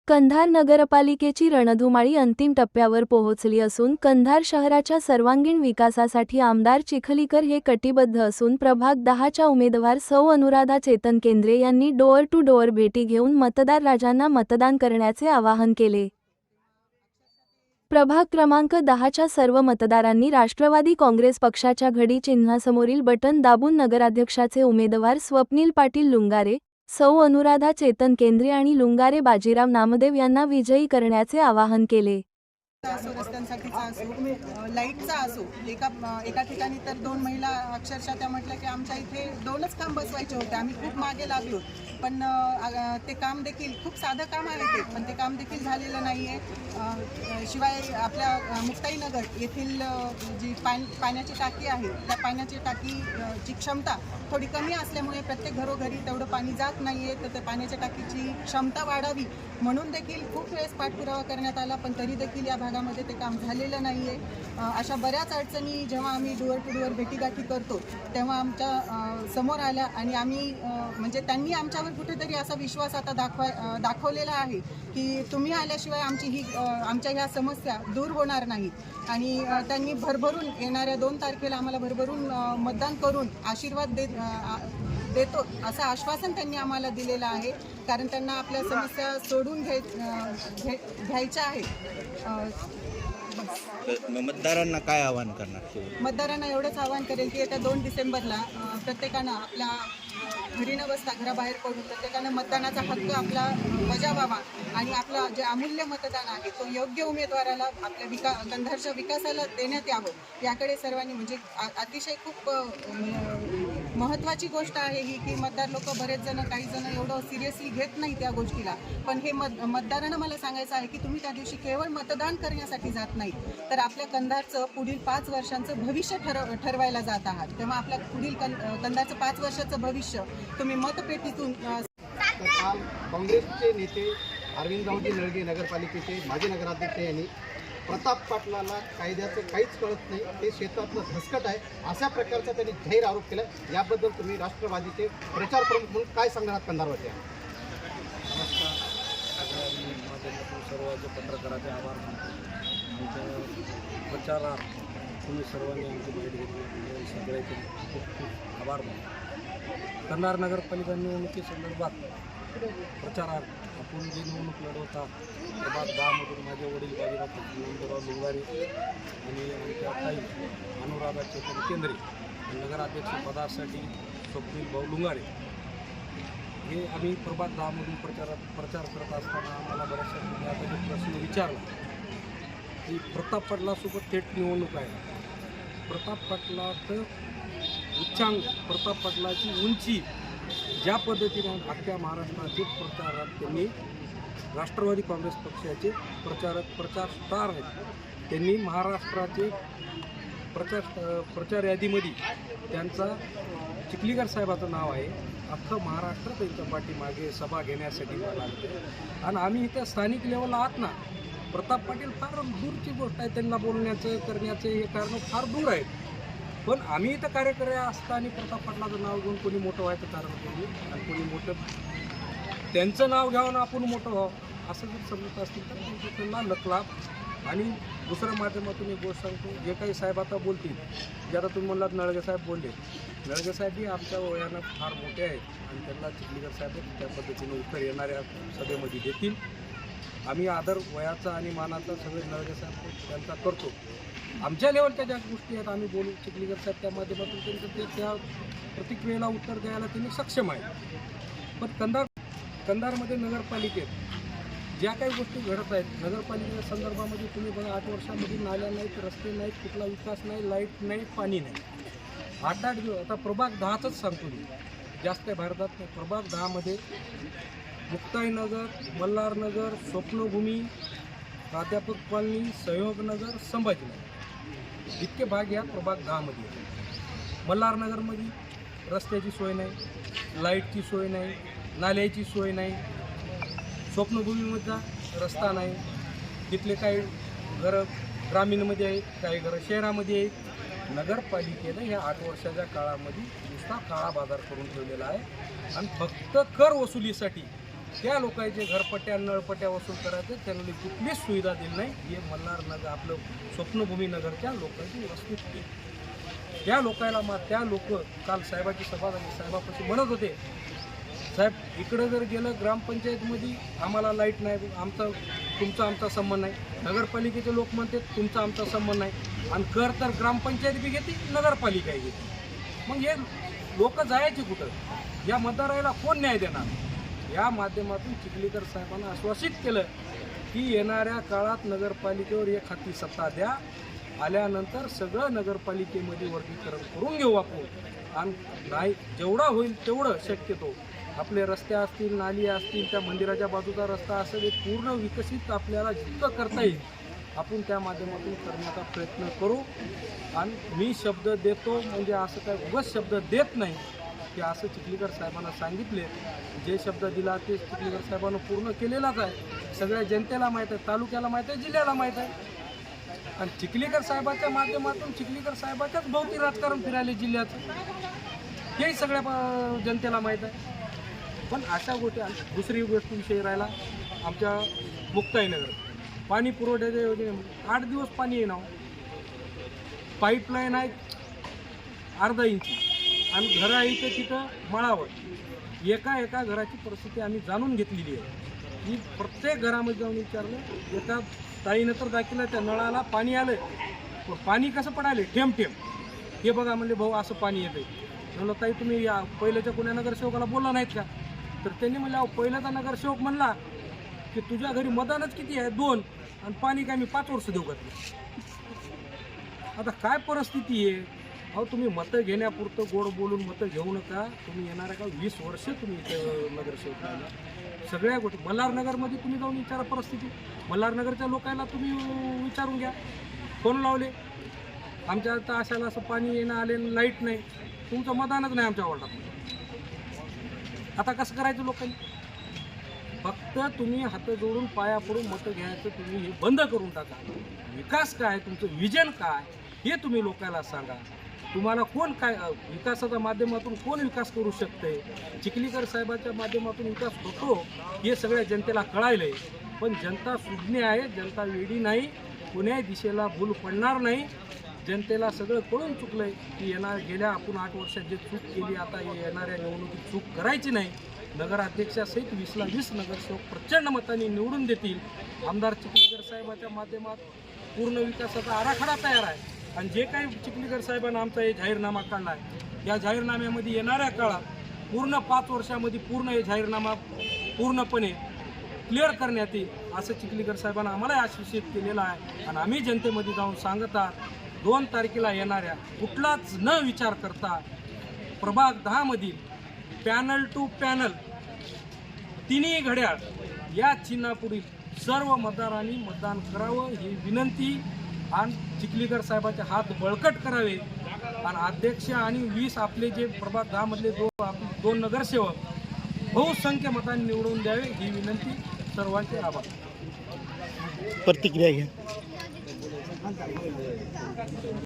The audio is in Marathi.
कंधार नगरपालिकेची रणधुमाळी अंतिम टप्प्यावर पोहोचली असून कंधार शहराच्या सर्वांगीण विकासासाठी आमदार चिखलीकर हे कटिबद्ध असून प्रभाग 10च्या उमेदवार सौ अनुराधा चेतन केंद्रे यांनी डोअर टू डोअर भेटी घेऊन मतदार राजांना मतदान करण्याचे आवाहन केले। प्रभाग क्रमांक 10च्या सर्व मतदारांनी राष्ट्रवादी काँग्रेस पक्षाच्या घडी चिन्हासमोरील बटन दाबून नगराध्यक्षाचे उमेदवार स्वप्नील पाटील लुंगारे, सौ अनुराधा चेतन केंद्रे आणि लुंगारे बाजीराव नामदेव यांना विजयी करण्याचे आवाहन केले। रस्त्यांसाठीचा असो, लाईटचा असो, एका ठिकाणी तर 2 महिला अक्षरशः त्या म्हटलं की आमच्या इथे 2च खांब बसवायचे होते, आम्ही खूप मागे लागलो, पण ते काम देखील खूप साधं काम आहे ते, पण ते काम देखील झालेलं नाही आहे। शिवाय आपल्या मुक्ताईनगर येथील जी पाण्याची टाकी आहे त्या पाण्याची टाकीची क्षमता थोडी कमी असल्यामुळे प्रत्येक घरोघरी तेवढं पाणी जात नाही आहे, तर त्या पाण्याच्या टाकीची क्षमता वाढावी म्हणून देखील खूप वेळेस पाठपुरावा करण्यात आला, पण तरी देखील या भागामध्ये ते काम झालेलं नाही आहे। अशा बऱ्याच अडचणी जेव्हा आम्ही डोअर टू डोअर भेटीगाठी करतो तेव्हा आमच्या समोर आल्या आणि आम्ही म्हणजे त्यांनी आमच्यावर कुठेतरी असा विश्वास आता दाखवलेला आहे की तुम्ही आल्याशिवाय आमच्या ह्या समस्या दूर होणार नाहीत आणि त्यांनी भरभरून येणाऱ्या 2 तारखेला आम्हाला भरभरून मतदान करून आशीर्वाद देतो असं आश्वासन त्यांनी आम्हाला दिलेलं आहे, कारण त्यांना आपल्या समस्या सोडून घ्यायच्या आहेत। मतदारांना काय आवाहन करणार? मतदारांना एवढंच आवाहन करेल की येत्या 2 डिसेंबरला प्रत्येकानं आपल्या घरी न बसता घराबाहेर पडून प्रत्येकानं मतदानाचा हक्क आपला बजावावा आणि आपलं जे अमूल्य मतदान आहे तो योग्य उमेदवाराला आपल्या कंधारच्या विकासाला देण्यात यावं याकडे सर्वांनी म्हणजे अतिशय खूप महत्त्वाची गोष्ट आहे ही की मतदार लोक बरेच जण काही जण एवढं सिरियसली घेत नाही त्या गोष्टीला, पण हे मतदारांना मला सांगायचं आहे की तुम्ही त्या दिवशी केवळ मतदान करण्यासाठी जात नाही तर आपल्या कंधारचं पुढील 5 वर्षांचं भविष्य ठरवायला जात आहात, तेव्हा आपल्या पुढील कंधारचं 5 वर्षाचं भविष्य तुम्ही मतपेटीतून। काल काँग्रेसचे नेते अरविंदरावजी नळगे नगरपालिकेचे माजी नगराध्यक्ष यांनी प्रताप पाटलाला कायद्याचं काहीच कळत नाही, ते शेतातलं धसकट आहे अशा प्रकारचा त्यांनी जाहीर आरोप केला। याबद्दल तुम्ही राष्ट्रवादीचे प्रचार प्रमुख म्हणून काय सांगणार कंधारवासी? नमस्कार, सर्वांचे पत्रकाराचे आभार मानतो। आमच्या प्रचारात तुम्ही सर्वांनी आमची भेट घेतली सगळ्याचे खूप खूप आभार मानतो। कंधार नगरपालिका निवडणुकीसंदर्भात प्रचारात आपण जी निवडणूक लढवता प्रभाग 10मधून माझे वडील बाजीराव लुंगारे आणि आमच्या ताई अनुराधा चेतन केंद्रे नगराध्यक्ष पदासाठी स्वप्नील भाऊ लुंगारे हे आम्ही प्रभाग 10मधून प्रचार करत असताना आम्हाला बऱ्याचशा प्रश्न विचारला की प्रताप पाटलासोबत थेट निवडणूक आहे, प्रताप पाटलाचं उच्चांक, प्रताप पाटलाची उंची ज्या पद्धतीने अख्ख्या महाराष्ट्राचे प्रचारात त्यांनी राष्ट्रवादी काँग्रेस पक्षाचे प्रचार स्टार आहेत, त्यांनी महाराष्ट्राचे प्रचार यादीमध्ये त्यांचा चिखलीकर साहेबाचं नाव आहे, अख्खं महाराष्ट्र त्यांच्या पाठीमागे सभा घेण्यासाठी लागतं आणि आम्ही इथं स्थानिक लेवलला आहात ना, प्रताप पाटील फार दूरची गोष्ट आहे, त्यांना बोलण्याचं करण्याचं हे कारण फार दूर आहेत, पण आम्ही इथं कार्यकर्ते असताना प्रताप पाटलाचं नाव घेऊन कोणी मोठं व्हायचं कारण करू आणि कोणी मोठं त्यांचं नाव घ्यावं आपण मोठं व्हावं असं जर समजत असतील तर त्यांना लकलाभ। आणि दुसऱ्या माध्यमातून एक गोष्ट सांगतो, जे काही साहेब आता बोलतील, जे आता तुम्ही म्हणलात नळगे साहेब बोलले, नळगे साहेबही आमच्या वयानं फार मोठे आहेत आणि त्यांना चिखलीकर साहेब त्या पद्धतीने उत्तर येणाऱ्या सभेमध्ये देतील। आम्ही आदर वयाचा आणि मानाचा सगळे नळगे साहेब त्यांचा करतो, आमच्या लेवलच्या ज्या गोष्टी आहेत आम्ही बोलू, चिखलीकर साहेब त्या माध्यमातून त्यांचं त्या प्रतिक्रियेला उत्तर द्यायला त्यांनी सक्षम आहे। पण कंधारमध्ये नगरपालिकेत ज्या काही गोष्टी घडत आहेत नगरपालिकेच्या संदर्भामध्ये तुम्ही बघा, 8 वर्षामध्ये नाल्या नाहीत, रस्ते नाहीत, कुठला विकास नाही, लाईट नाही, पाणी नाही, 8 दिवस। आता प्रभाग 10चंच सांगतो मी, जास्त काही भारतात नाही, प्रभाग 10मध्ये मुक्ताईनगर, मल्हारनगर, स्वप्नभूमी, प्राध्यापक कॉलनी, सहयोगनगर, संभाजीनगर इतके भाग या प्रभाग 10मध्ये। मल्हारनगरमध्ये रस्त्याची सोय नाही, लाईटची सोय नाही, नाल्याची सोय नाही, स्वप्नभूमीमधला रस्ता नाही, तिथले काही घरं ग्रामीणमध्ये आहेत, काही घरं शहरामध्ये आहेत। नगरपालिकेनं या 8 वर्षाच्या काळामध्ये नुसता काळा बाजार करून ठेवलेला आहे आणि फक्त कर वसुलीसाठी त्या लोकांचे घरपट्ट्या नळपट्ट्या वसूल करायचे, त्यांना कुठलीच सुविधा दिली नाही. हे मल्हार नगर आपलं स्वप्नभूमी नगरच्या लोकांची वस्तुस्थिती. त्या लोकांना त्या लोक काल साहेबाची सभा झाली, साहेबापाशी म्हणत होते, साहेब इकडं जर गेलं ग्रामपंचायतमध्ये आम्हाला लाईट नाही, तुमचा संबंध नाही. नगरपालिकेचे लोक म्हणते तुमचा आमचा संबंध नाही, आणि कर तर ग्रामपंचायत बी घेते, नगरपालिकाही घेते. मग हे लोक जायचे कुठं? या मतदाराला कोण न्याय देणार? या माध्यमातून चिखलीकर साहेबांना आश्वासित केलं की येणाऱ्या काळात नगरपालिकेवर एक हाती सत्ता द्या, आल्यानंतर सगळं नगरपालिकेमध्ये वर्गीकरण करून घेऊ आपण, आणि नाही जेवढा होईल तेवढं शक्यतो आपले रस्ते असतील, नाली असतील, त्या मंदिराच्या बाजूचा रस्ता असेल, हे पूर्ण विकसित आपल्याला जितकं करता येईल आपण त्या माध्यमातून करण्याचा प्रयत्न करू. आणि मी शब्द देतो म्हणजे असं काय उगाच शब्द देत नाही, की असं चिखलीकर साहेबांना सांगितले. जे शब्द दिला ते चिखलीकर साहेबांना पूर्ण केलेलाच आहे. सगळ्या जनतेला माहीत आहे, तालुक्याला माहीत आहे, जिल्ह्याला माहीत आहे. आणि चिखलीकर साहेबाच्या माध्यमातून चिखलीकर साहेबाच्याच भोवती राजकारण फिरायले जिल्ह्याचं, हेही सगळ्या जनतेला माहीत आहे. पण अशा गोष्टी. दुसरी गोष्ट विषय राहिला आमच्या मुक्ताईनगर पाणी पुरवठ्याच्या योजनेमध्ये 8 दिवस पाणी येणार. पाईपलाईन आहे अर्धा इंची, आणि घरं आहे इथं तिथं मळावर. एका घराची परिस्थिती आम्ही जाणून घेतलेली आहे की प्रत्येक घरामध्ये जाऊन विचारलं. एका ताईनं तर दाखवलं त्या नळाला पाणी आलं, पण पाणी कसं पडायलं? ठेम ठेम. हे बघा म्हणले भाऊ असं पाणी येतं. म्हणलं ताई तुम्ही या पहिल्याच्या कोण्या नगरसेवकाला बोलला नाहीत का? तर त्यांनी म्हणलं पहिल्याचा नगरसेवक म्हणला की तुझ्या घरी मतदानच किती आहे? 2, आणि पाणी काय मी 5 वर्ष देऊ का? आता काय परिस्थिती आहे? अहो तुम्ही मतं घेण्यापुरतं गोड बोलून मतं घेऊ नका. तुम्ही येणाऱ्या का 20 वर्ष तुम्ही इथं नगरसेवक राहिला. सगळ्या गोष्टी मल्हारनगरमध्ये तुम्ही जाऊन विचारा परिस्थिती. मल्हारनगरच्या लोकांना तुम्ही विचारून घ्या, फोन लावले आमच्या आता अशाला असं पाणी येणं आले, लाईट नाही, तुमचं मतदानच नाही आमच्या वार्डात. आता कसं करायचं लोकांनी? फक्त तुम्ही हात जोडून पाया पडून मतं घ्यायचं तुम्ही हे बंद करून टाका. विकास काय, तुमचं विजन काय हे तुम्ही लोकांना सांगा. तुम्हाला कोण काय विकासाच्या माध्यमातून कोण विकास करू शकते? चिखलीकर साहेबाच्या माध्यमातून विकास होतो हे सगळ्या जनतेला कळायलं आहे. पण जनता सुज्ञ आहे, जनता वेडी नाही, कोण्याही दिशेला भूल पडणार नाही. जनतेला सगळं कळून चुकलं आहे की गेल्या आपण 8 वर्षात जे चूक केली, आता येणाऱ्या निवडणुकीत चूक करायची नाही. नगराध्यक्षासहित 20ला 20 नगरसेवक प्रचंड मतांनी निवडून देतील. आमदार चिखलीकर साहेबाच्या माध्यमात पूर्ण विकासाचा आराखडा तयार आहे. आणि जे काही चिखलीकर साहेबांना आमचा हे जाहीरनामा काढला आहे, या जाहीरनाम्यामध्ये येणाऱ्या काळात पूर्ण 5 वर्षामध्ये पूर्ण हे जाहीरनामा पूर्णपणे क्लिअर करण्यात येईल असं चिखलीकर साहेबांना आम्हाला आश्वासित केलेलं आहे. आणि आम्ही जनतेमध्ये जाऊन सांगत आहात 2 तारखेला येणाऱ्या कुठलाच न विचार करता प्रभाग 10 मधील पॅनल टू पॅनल तिन्ही घड्याळ या चिन्हापुढील सर्व मतदारांनी मतदान करावं ही विनंती. आणि चिखलीकर साहेबाचे हात बळकट करावे, आणि अध्यक्ष आणि 20 आपले जे प्रभाग 10 मधले 2 नगरसेवक बहुसंख्य मतांनी निवडून द्यावे ही विनंती. सर्वांचे आभार. प्रतिक्रिया घ्या.